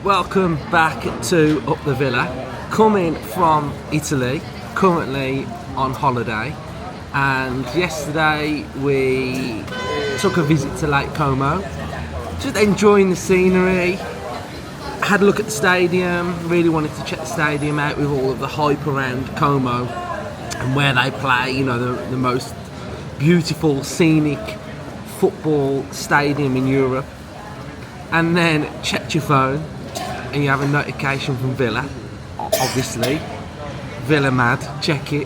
welcome back to Up the Villa. Coming from Italy, currently on holiday, and yesterday we took a visit to Lake Como, just enjoying the scenery. Had a look at the stadium, really wanted to check the stadium out with all of the hype around Como and where they play, you know, the most beautiful, scenic football stadium in Europe. And then checked your phone and you have a notification from Villa, obviously. Villa mad, check it.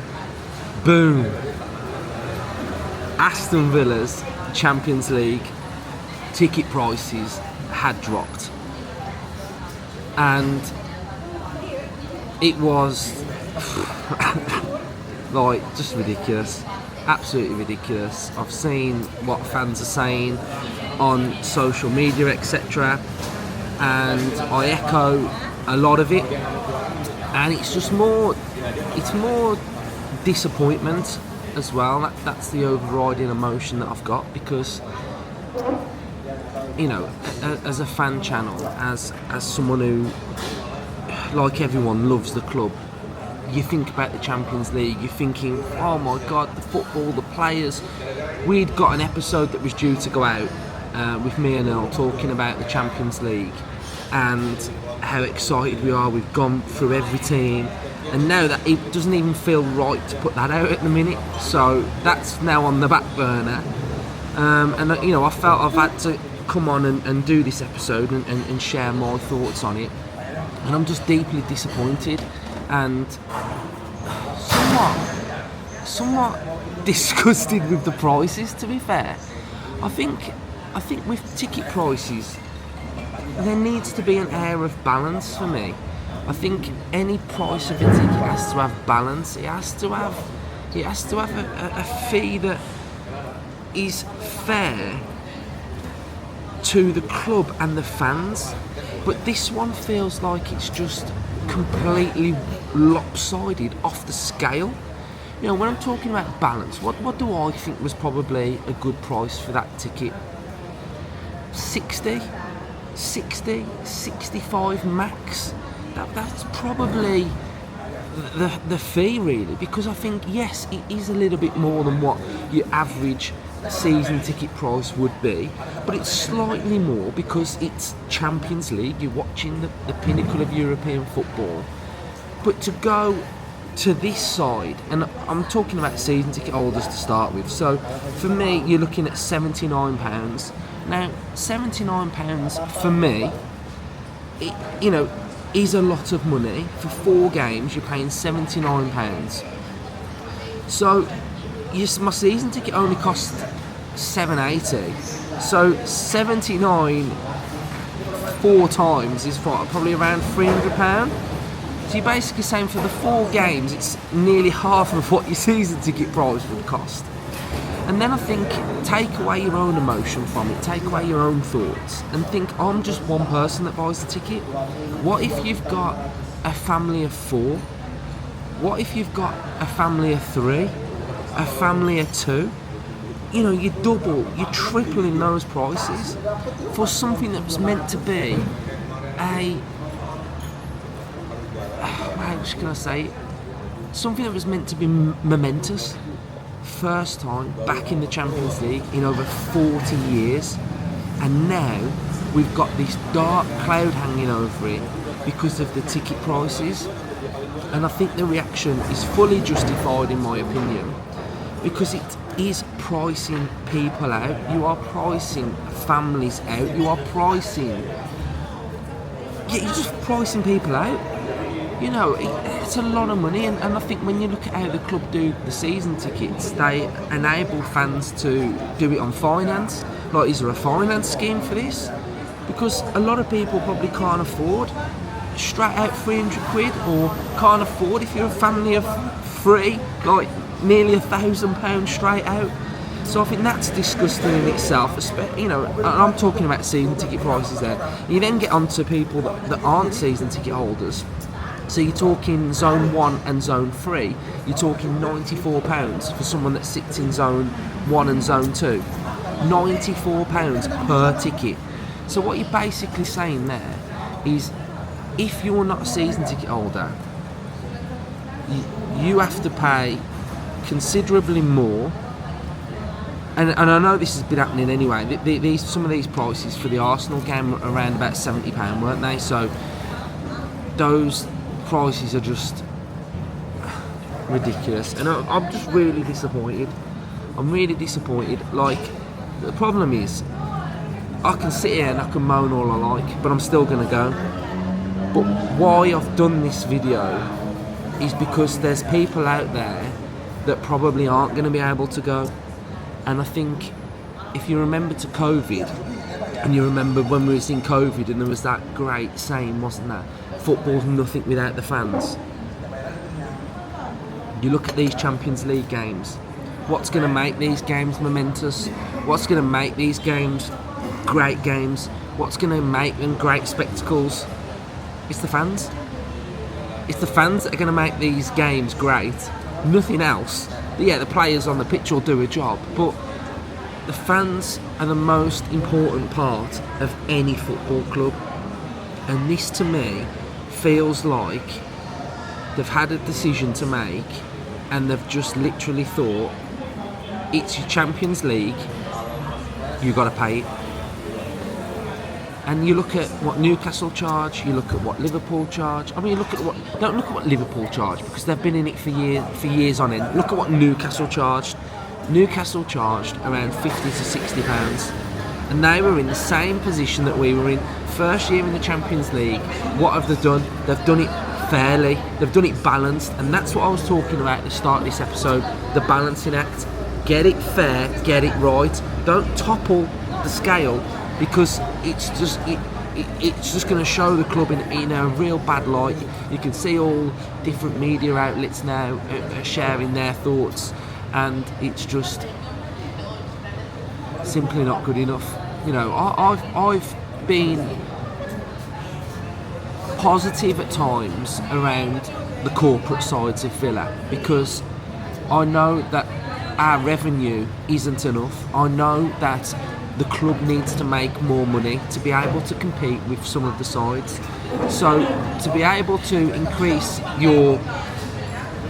Boom. Aston Villa's Champions League ticket prices had dropped. And it was like just ridiculous. Absolutely ridiculous. I've seen what fans are saying on social media, etc., and I echo a lot of it. And it's just more disappointment as well. That's the overriding emotion that I've got, because, you know, as a fan channel, as someone who, like everyone, loves the club, you think about the Champions League, you're thinking, oh my God, the football, the players. We'd got an episode that was due to go out with me and Earl talking about the Champions League and how excited we are. We've gone through every team, and now that it doesn't even feel right to put that out at the minute, so that's now on the back burner. And you know, I felt I've had to come on and do this episode and share my thoughts on it, and I'm just deeply disappointed and somewhat disgusted with the prices, to be fair. I think with ticket prices there needs to be an air of balance for me. I think any price of a ticket has to have balance. It has to have a fee that is fair to the club and the fans. But this one feels like it's just completely lopsided, off the scale. You know, when I'm talking about balance, what do I think was probably a good price for that ticket? 60, 65 max. That's probably the fee, really, because I think, yes, it is a little bit more than what your average season ticket price would be, but it's slightly more because it's Champions League. You're watching the pinnacle of European football. But to go to this side, and I'm talking about season ticket holders to start with, so for me you're looking at £79. Now £79 for me, is a lot of money. For 4 games you're paying £79. So my season ticket only cost £7.80, so 79 4 times is probably around £300. So you're basically saying for the 4 games it's nearly half of what your season ticket price would cost. And then I think, take away your own emotion from it, take away your own thoughts, and think, I'm just one person that buys the ticket. What if you've got a family of 4? What if you've got a family of 3? A family of 2? You know, you're tripling those prices for something that was meant to be something that was meant to be momentous. First time back in the Champions League in over 40 years, and now we've got this dark cloud hanging over it because of the ticket prices. And I think the reaction is fully justified, in my opinion, because it is pricing people out. You are pricing families out. You're just pricing people out. You know, it's a lot of money, and I think when you look at how the club do the season tickets, they enable fans to do it on finance. Like, is there a finance scheme for this? Because a lot of people probably can't afford straight out £300, or can't afford, if you're a family of 3, like nearly £1,000 straight out. So I think that's disgusting in itself. You know, I'm talking about season ticket prices there. You then get onto people that aren't season ticket holders. So you're talking Zone 1 and Zone 3, you're talking £94 for someone that sits in Zone 1 and Zone 2. £94 per ticket. So what you're basically saying there is if you're not a season ticket holder, you have to pay considerably more. And I know this has been happening anyway. Some of these prices for the Arsenal game were around about £70, weren't they? So those prices are just ridiculous, and I'm just really disappointed. I'm really disappointed. Like, the problem is, I can sit here and I can moan all I like, but I'm still going to go. But why I've done this video is because there's people out there that probably aren't going to be able to go. And I think if you remember to COVID, and you remember when we was in COVID and there was that great saying, wasn't there? Football's nothing without the fans. You look at these Champions League games. What's going to make these games momentous? What's going to make these games great games? What's going to make them great spectacles? It's the fans. It's the fans that are going to make these games great. Nothing else. Yeah, the players on the pitch will do a job, but the fans are the most important part of any football club. And this, to me, feels like they've had a decision to make, and they've just literally thought, it's your Champions League, you've got to pay it. And you look at what Newcastle charge, you look at what Liverpool charge. I mean, don't look at what Liverpool charge, because they've been in it for years on end. Look at what Newcastle charged. Newcastle charged around £50 to £60, and they were in the same position that we were in. First year in the Champions League. What have they done? They've done it fairly. They've done it balanced, and that's what I was talking about at the start of this episode. The balancing act. Get it fair. Get it right. Don't topple the scale, because it's just going to show the club in a real bad light. You can see all different media outlets now sharing their thoughts, and it's just simply not good enough. You know, I've been positive at times around the corporate sides of Villa, because I know that our revenue isn't enough. I know that the club needs to make more money to be able to compete with some of the sides. So to be able to increase your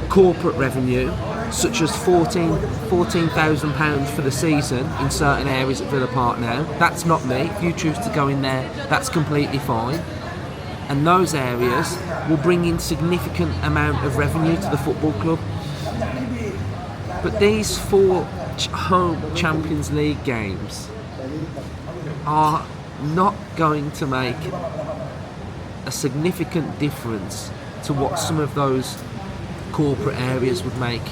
corporate revenue, such as £14,000 for the season in certain areas at Villa Park now, that's not me. If you choose to go in there, that's completely fine. And those areas will bring in significant amount of revenue to the football club. But these 4 home Champions League games are not going to make a significant difference to what some of those corporate areas would make.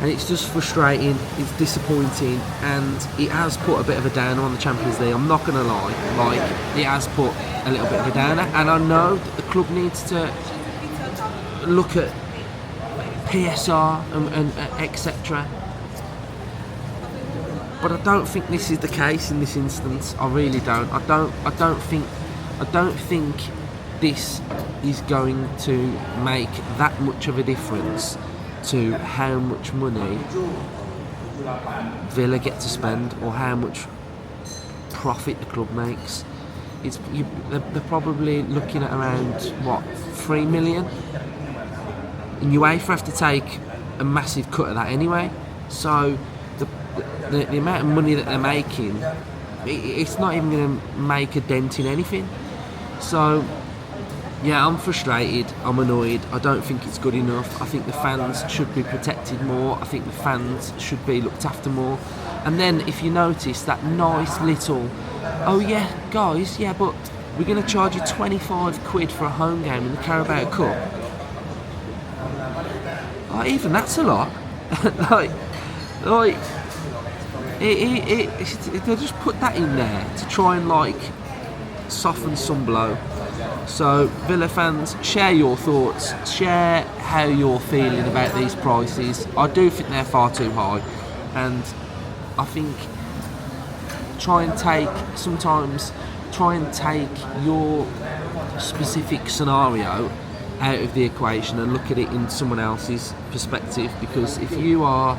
And it's just frustrating, it's disappointing, and it has put a bit of a downer on the Champions League. I'm not going to lie, like, it has put a little bit of a downer, and I know that the club needs to look at PSR and etc. But I don't think this is the case in this instance. I really don't. I don't think this is going to make that much of a difference to how much money Villa get to spend, or how much profit the club makes. They're probably looking at around, what, 3 million? And UEFA have to take a massive cut of that anyway. So the amount of money that they're making, it's not even going to make a dent in anything. So yeah, I'm frustrated, I'm annoyed. I don't think it's good enough. I think the fans should be protected more. I think the fans should be looked after more. And then if you notice that nice little, oh yeah, guys, yeah, but we're going to charge you 25 quid for a home game in the Carabao Cup. Oh, even that's a lot. They'll just put that in there to try and like soften some blow. So Villa fans, share your thoughts, share how you're feeling about these prices. I do think they're far too high, and I think try and take your specific scenario out of the equation and look at it in someone else's perspective, because if you are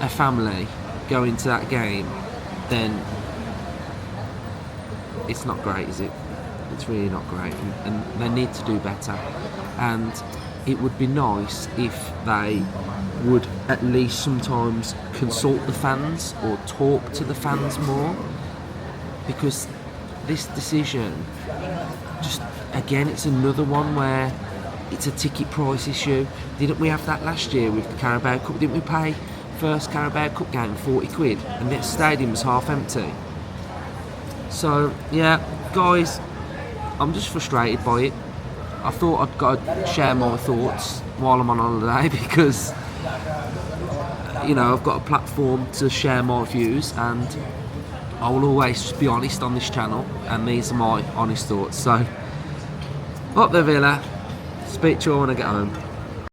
a family going to that game, then it's not great, is it? It's really not great, and they need to do better. And it would be nice if they would at least sometimes consult the fans or talk to the fans more, because this decision, just again, it's another one where it's a ticket price issue. Didn't we have that last year with the Carabao Cup? Didn't we pay first Carabao Cup game 40 quid and the stadium was half empty? So yeah, guys, I'm just frustrated by it. I thought I'd got to share my thoughts while I'm on holiday because, you know, I've got a platform to share my views, and I will always just be honest on this channel, and these are my honest thoughts. So, up the Villa, speak to you all when I get home.